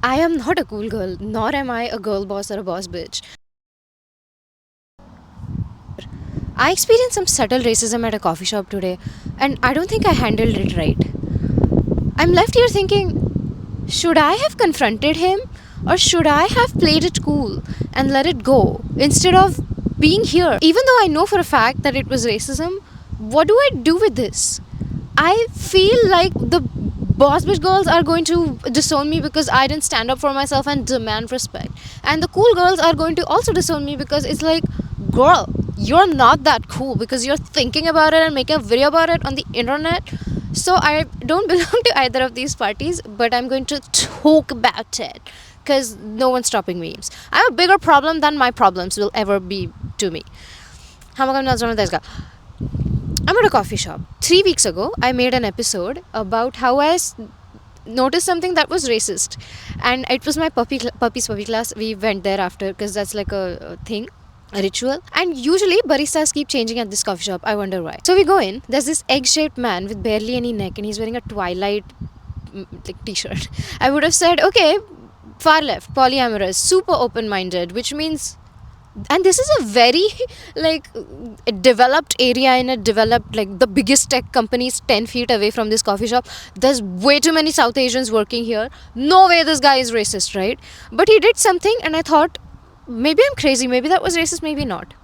I am not a cool girl, nor am I a girl boss or a boss bitch. I experienced some subtle racism at a coffee shop today, and I don't think I handled it right. I'm left here thinking, should I have confronted him, or should I have played it cool and let it go instead of being here? Even though I know for a fact that it was racism, what do I do with this? I feel like the boss bitch girls are going to disown me because I didn't stand up for myself and demand respect. And the cool girls are going to also disown me because it's like, girl, you're not that cool because you're thinking about it and making a video about it on the internet. So I don't belong to either of these parties, but I'm going to talk about it because no one's stopping me. I'm a bigger problem than my problems will ever be to me. I'm at a coffee shop. 3 weeks ago, I made an episode about how noticed something that was racist, and it was my puppy class. We went there after because that's like a thing, a ritual. And usually baristas keep changing at this coffee shop. I wonder why. So we go in. There's this egg-shaped man with barely any neck, and he's wearing a Twilight like t-shirt. I would have said, okay, far left, polyamorous, super open-minded, which means, and this is a very like developed area in a developed, like the biggest tech companies 10 feet away from this coffee shop. There's way too many South Asians working here. No way this guy is racist, right? But he did something, and I thought, maybe I'm crazy, maybe that was racist, maybe not.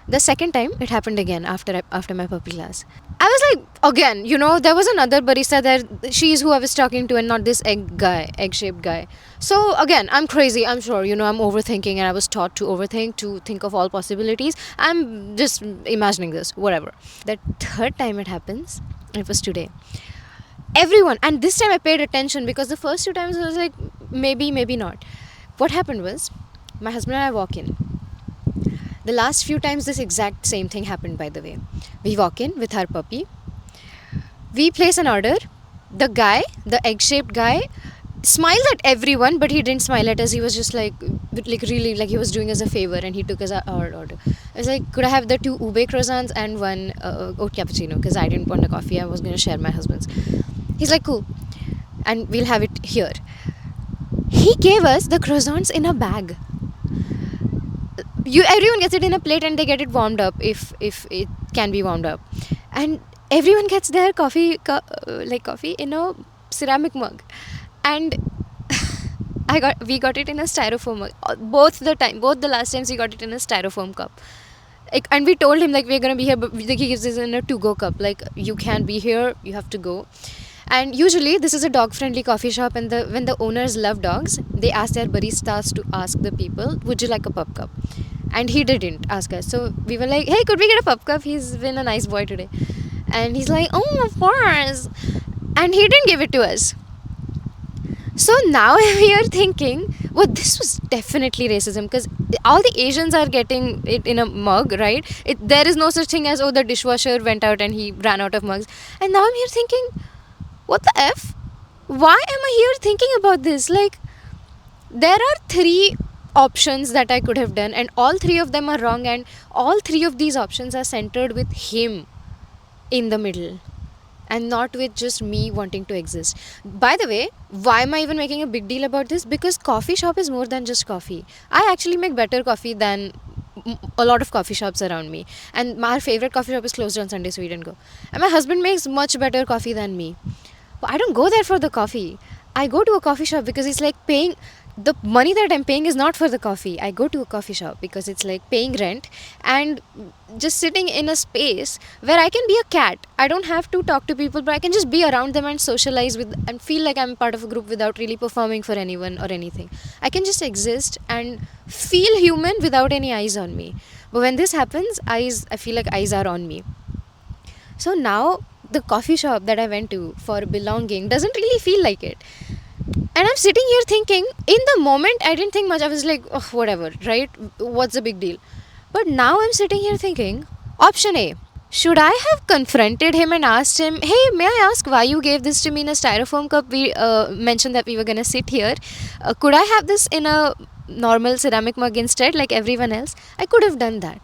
The second time it happened again after my puppy class. I was like, again, there was another barista there. She's who I was talking to, and not this egg-shaped guy. So again, I'm crazy, I'm sure. I'm overthinking, and I was taught to overthink, to think of all possibilities. I'm just imagining this, whatever. The third time it happens, it was today. Everyone, and this time I paid attention because the first two times I was like, maybe not. What happened was, my husband and I walk in. The last few times this exact same thing happened, by the way. We walk in with our puppy. We place an order. The egg-shaped guy, smiled at everyone, but he didn't smile at us. He was just like really like he was doing us a favor, and he took us our order. I was like, could I have the 2 ube croissants and one oat cappuccino? Because I didn't want a coffee. I was going to share my husband's. He's like, cool. And we'll have it here. He gave us the croissants in a bag. Everyone gets it in a plate, and they get it warmed up if it can be warmed up, and everyone gets their coffee in a ceramic mug, and we got it in a styrofoam mug. Both the last times we got it in a styrofoam cup. And we told him, like, we're gonna be here, but he gives us in a to-go cup, like, you can't be here, you have to go. And usually this is a dog friendly coffee shop, and when the owners love dogs, they ask their baristas to ask the people, would you like a pup cup? And he didn't ask us, so we were like, hey, could we get a pup cup? He's been a nice boy today. And he's like, oh, of course. And he didn't give it to us. So now we are thinking, well, this was definitely racism, because all the Asians are getting it in a mug, right? There is no such thing as, oh, the dishwasher went out and he ran out of mugs. And now I'm here thinking, what the F? Why am I here thinking about this? Like, there are 3 options that I could have done, and all 3 of them are wrong, and all 3 of these options are centered with him in the middle, and not with just me wanting to exist. By the way, why am I even making a big deal about this? Because coffee shop is more than just coffee. I actually make better coffee than a lot of coffee shops around me, and my favorite coffee shop is closed on Sunday, so we didn't go. And my husband makes much better coffee than me. But I don't go there for the coffee. I go to a coffee shop because it's like paying. The money that I'm paying is not for the coffee. I go to a coffee shop because it's like paying rent and just sitting in a space where I can be a cat. I don't have to talk to people, but I can just be around them and socialize with and feel like I'm part of a group without really performing for anyone or anything. I can just exist and feel human without any eyes on me. But when this happens, I feel like eyes are on me. So now the coffee shop that I went to for belonging doesn't really feel like it. And I'm sitting here thinking, in the moment, I didn't think much. I was like, oh, whatever, right? What's the big deal? But now I'm sitting here thinking, option A, should I have confronted him and asked him, hey, may I ask why you gave this to me in a styrofoam cup? We mentioned that we were going to sit here. Could I have this in a normal ceramic mug instead, like everyone else? I could have done that.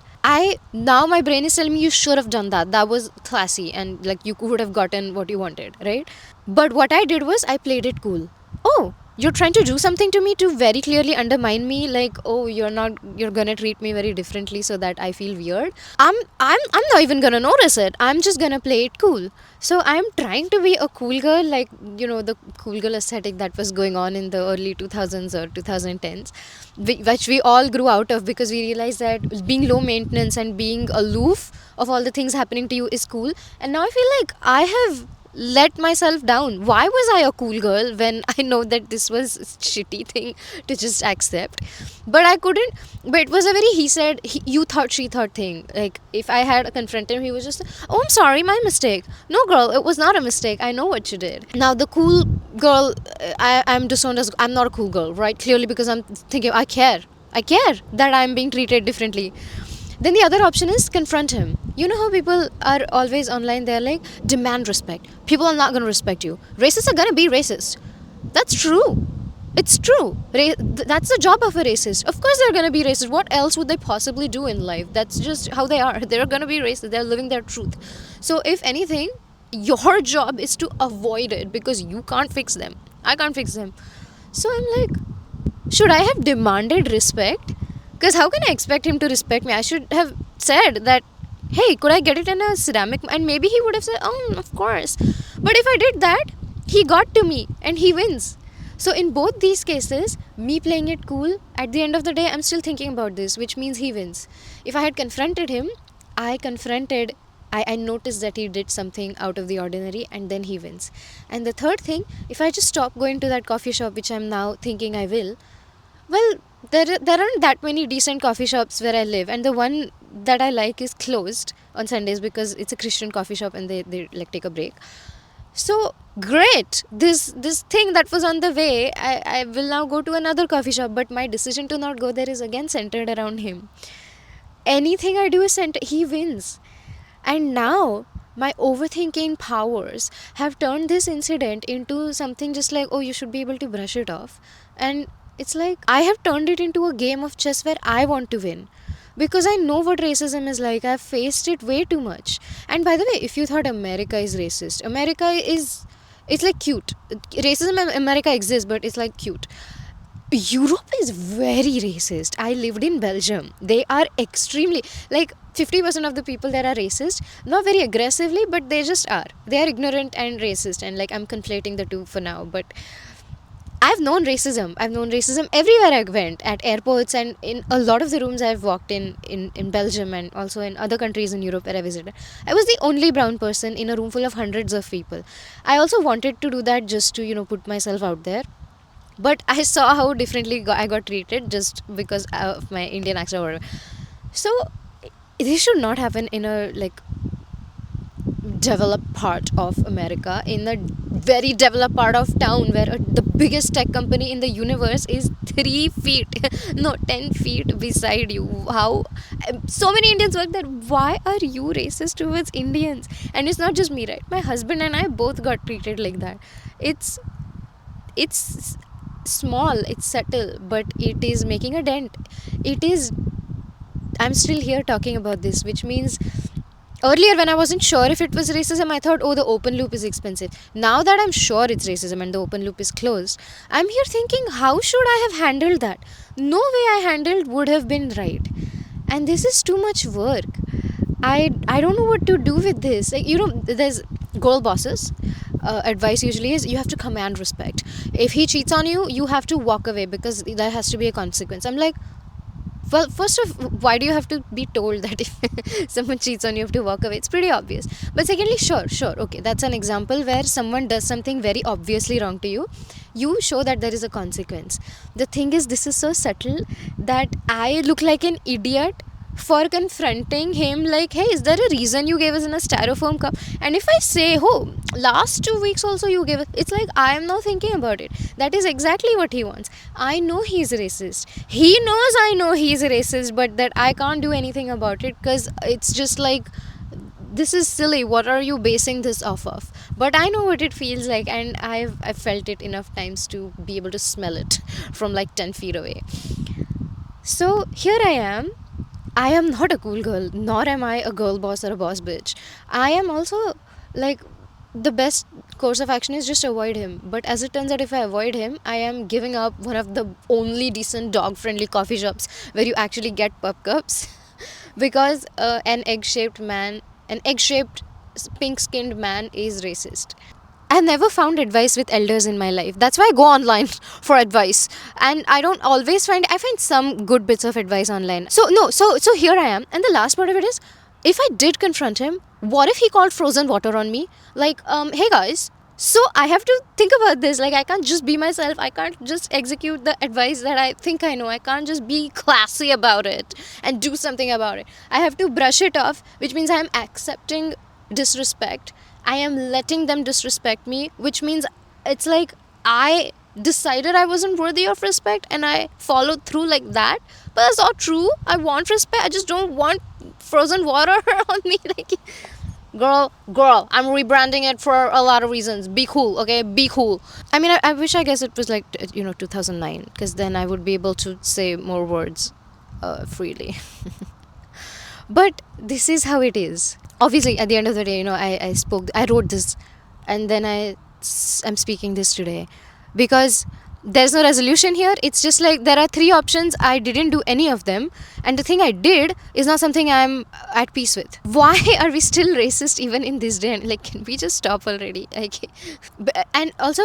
Now my brain is telling me you should have done that. That was classy, and like you could have gotten what you wanted, right? But what I did was I played it cool. Oh, you're trying to do something to me to very clearly undermine me, like, oh, you're gonna treat me very differently so that I feel weird. I'm not even gonna notice it. I'm just gonna play it cool. So I'm trying to be a cool girl, like, the cool girl aesthetic that was going on in the early 2000s or 2010s, which we all grew out of because we realized that being low maintenance and being aloof of all the things happening to you is cool. And now I feel like I have let myself down. Why was I a cool girl when I know that this was a shitty thing to just accept? But I couldn't. But it was a very he said, you thought, she thought thing. Like, if I had confronted him, he was just, oh, I'm sorry, my mistake. No, girl, it was not a mistake. I know what you did. Now, the cool girl, I'm disowned as, I'm not a cool girl, right? Clearly, because I'm thinking, I care. I care that I'm being treated differently. Then the other option is confront him. You know how people are always online, they're like, demand respect. People are not going to respect you. Racists are going to be racist. That's true. It's true. That's the job of a racist. Of course they're going to be racist. What else would they possibly do in life? That's just how they are. They're going to be racist. They're living their truth. So if anything, your job is to avoid it because you can't fix them. I can't fix them. So I'm like, should I have demanded respect? Because how can I expect him to respect me? I should have said that, hey, could I get it in a ceramic? And maybe he would have said, oh, of course. But if I did that, he got to me and he wins. So in both these cases, me playing it cool, at the end of the day, I'm still thinking about this, which means he wins. If I had confronted him, I noticed that he did something out of the ordinary, and then he wins. And the third thing, if I just stop going to that coffee shop, which I'm now thinking I will, well, there aren't that many decent coffee shops where I live, and the one that I like is closed on Sundays because it's a Christian coffee shop and they like take a break. So great, this thing that was on the way, I will now go to another coffee shop, but my decision to not go there is again centered around him. Anything I do is centered, he wins. And now my overthinking powers have turned this incident into something just like, oh, you should be able to brush it off. And it's like I have turned it into a game of chess where I want to win. Because I know what racism is like. I've faced it way too much. And by the way, if you thought America is racist, it's like cute. Racism in America exists, but it's like cute. Europe is very racist. I lived in Belgium. They are extremely, like, 50% of the people there are racist. Not very aggressively, but they just are. They are ignorant and racist. And like, I'm conflating the two for now. But I've known racism. I've known racism everywhere I went, at airports and in a lot of the rooms I've walked in Belgium and also in other countries in Europe where I visited. I was the only brown person in a room full of hundreds of people. I also wanted to do that just to, put myself out there. But I saw how differently I got treated just because of my Indian accent or whatever. So this should not happen in a like developed part of America, in a very developed part of town where the biggest tech company in the universe is 3 feet, no, 10 feet beside you. How so many Indians work there? Why are you racist towards Indians? And it's not just me, right? My husband and I both got treated like that. It's small, it's subtle, but it is making a dent. I'm still here talking about this, which means earlier when I wasn't sure if it was racism, I thought, oh, the open loop is expensive. Now that I'm sure it's racism and the open loop is closed, I'm here thinking, how should I have handled that? No way I handled would have been right. And this is too much work. I don't know what to do with this. Like, there's girl bosses. Advice usually is you have to command respect. If he cheats on you, you have to walk away because there has to be a consequence. I'm like, well, first of, why do you have to be told that if someone cheats on you, you have to walk away? It's pretty obvious. But secondly, sure, okay, that's an example where someone does something very obviously wrong to you. You show that there is a consequence. The thing is, this is so subtle that I look like an idiot for confronting him like, hey, is there a reason you gave us in a styrofoam cup? And if I say, oh, last 2 weeks also you gave us, it's like I am now thinking about it. That is exactly what he wants. I know he's racist. He knows I know he's racist, but that I can't do anything about it because it's just like, this is silly. What are you basing this off of? But I know what it feels like, and I've felt it enough times to be able to smell it from like 10 feet away. So here I am not a cool girl, nor am I a girl boss or a boss bitch. I am also like the best course of action is just avoid him. But as it turns out, if I avoid him, I am giving up one of the only decent dog friendly coffee shops where you actually get pup cups. Because an egg shaped pink skinned man is racist. I never found advice with elders in my life. That's why I go online for advice. And I find some good bits of advice online. So no, so here I am. And the last part of it is, if I did confront him, what if he called frozen water on me? Like, hey guys, so I have to think about this. Like, I can't just be myself. I can't just execute the advice that I think I know. I can't just be classy about it and do something about it. I have to brush it off, which means I am accepting disrespect. I am letting them disrespect me, which means it's like I decided I wasn't worthy of respect and I followed through like that. But that's not true. I want respect. I just don't want frozen water on me. Like, girl, I'm rebranding it for a lot of reasons. Be cool, okay? Be cool. I mean, I wish, I guess it was like, 2009, because then I would be able to say more words freely. But this is how it is. Obviously, at the end of the day, I wrote this, and then I'm speaking this today because there's no resolution here. It's just like there are three options. I didn't do any of them, and the thing I did is not something I'm at peace with. Why are we still racist even in this day? Like, can we just stop already? Like, and also,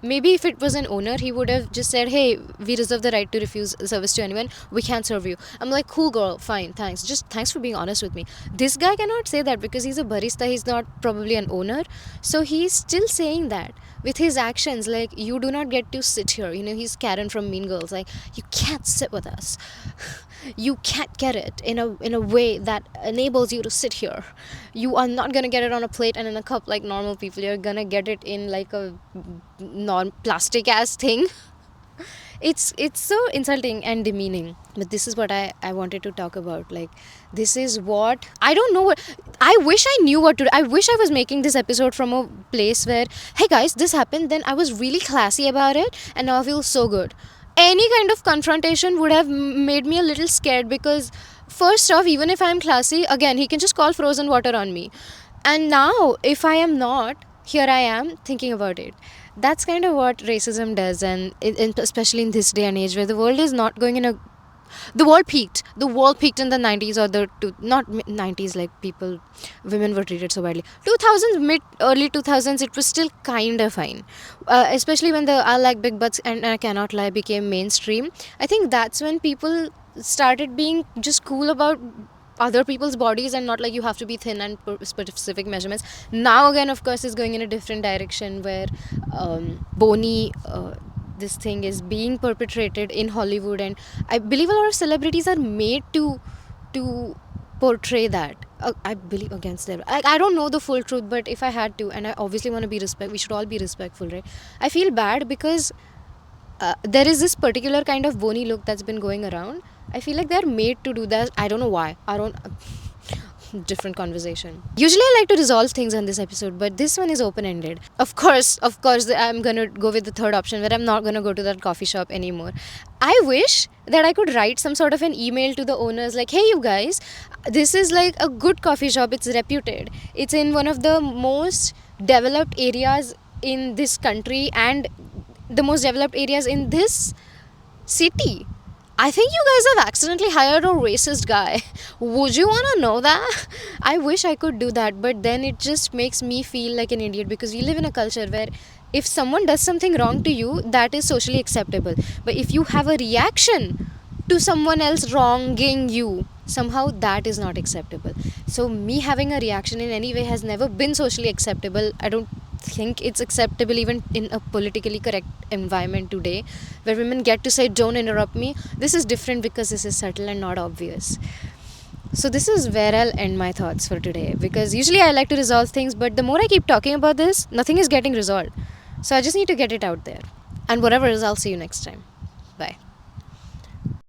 maybe if it was an owner, he would have just said, hey, we reserve the right to refuse service to anyone. We can't serve you. I'm like, cool girl, fine, thanks. Just thanks for being honest with me. This guy cannot say that because he's a barista. He's not probably an owner. So he's still saying that with his actions. Like, you do not get to sit here. He's Karen from Mean Girls. Like, you can't sit with us. You can't get it in a way that enables you to sit here. You are not gonna get it on a plate and in a cup like normal people. You're gonna get it in like a non-plastic ass thing. It's so insulting and demeaning. But this is what I wanted to talk about. Like, this is what I don't know what I wish I knew what to do. I wish I was making this episode from a place where, hey guys, this happened, then I was really classy about it and now I feel so good. Any kind of confrontation would have made me a little scared, because first off, even if I'm classy, again, he can just call frozen water on me. And now, if I am not, here I am thinking about it. That's kind of what racism does, and especially in this day and age where the world is not going in a the world peaked in the 90s, or not 90s, like women were treated so badly. 2000s, mid early 2000s, it was still kind of fine, especially when the I like big butts and I cannot lie became mainstream. I think that's when people started being just cool about other people's bodies and not like you have to be thin and specific measurements. Now again, of course, is going in a different direction where bony this thing is being perpetrated in Hollywood, and I believe a lot of celebrities are made to portray that. I believe against them. I don't know the full truth, but if I had to, and I obviously want to be we should all be respectful, right? I feel bad because there is this particular kind of bony look that's been going around. I feel like they're made to do that. I don't know why. I don't. Different conversation. Usually I like to resolve things on this episode, but this one is open-ended. Of course, I'm gonna go with the third option where I'm not gonna go to that coffee shop anymore. I wish that I could write some sort of an email to the owners like, hey you guys, this is like a good coffee shop, it's reputed. It's in one of the most developed areas in this country and the most developed areas in this city. I think you guys have accidentally hired a racist guy. Would you want to know that? I wish I could do that, but then it just makes me feel like an idiot, because we live in a culture where if someone does something wrong to you, that is socially acceptable. But if you have a reaction to someone else wronging you, somehow that is not acceptable. So me having a reaction in any way has never been socially acceptable. I don't think it's acceptable even in a politically correct environment today where women get to say don't interrupt me. This is different because this is subtle and not obvious. So this is where I'll end my thoughts for today, because usually I like to resolve things, but the more I keep talking about this, nothing is getting resolved. So I just need to get it out there, and whatever is, I'll see you next time. Bye.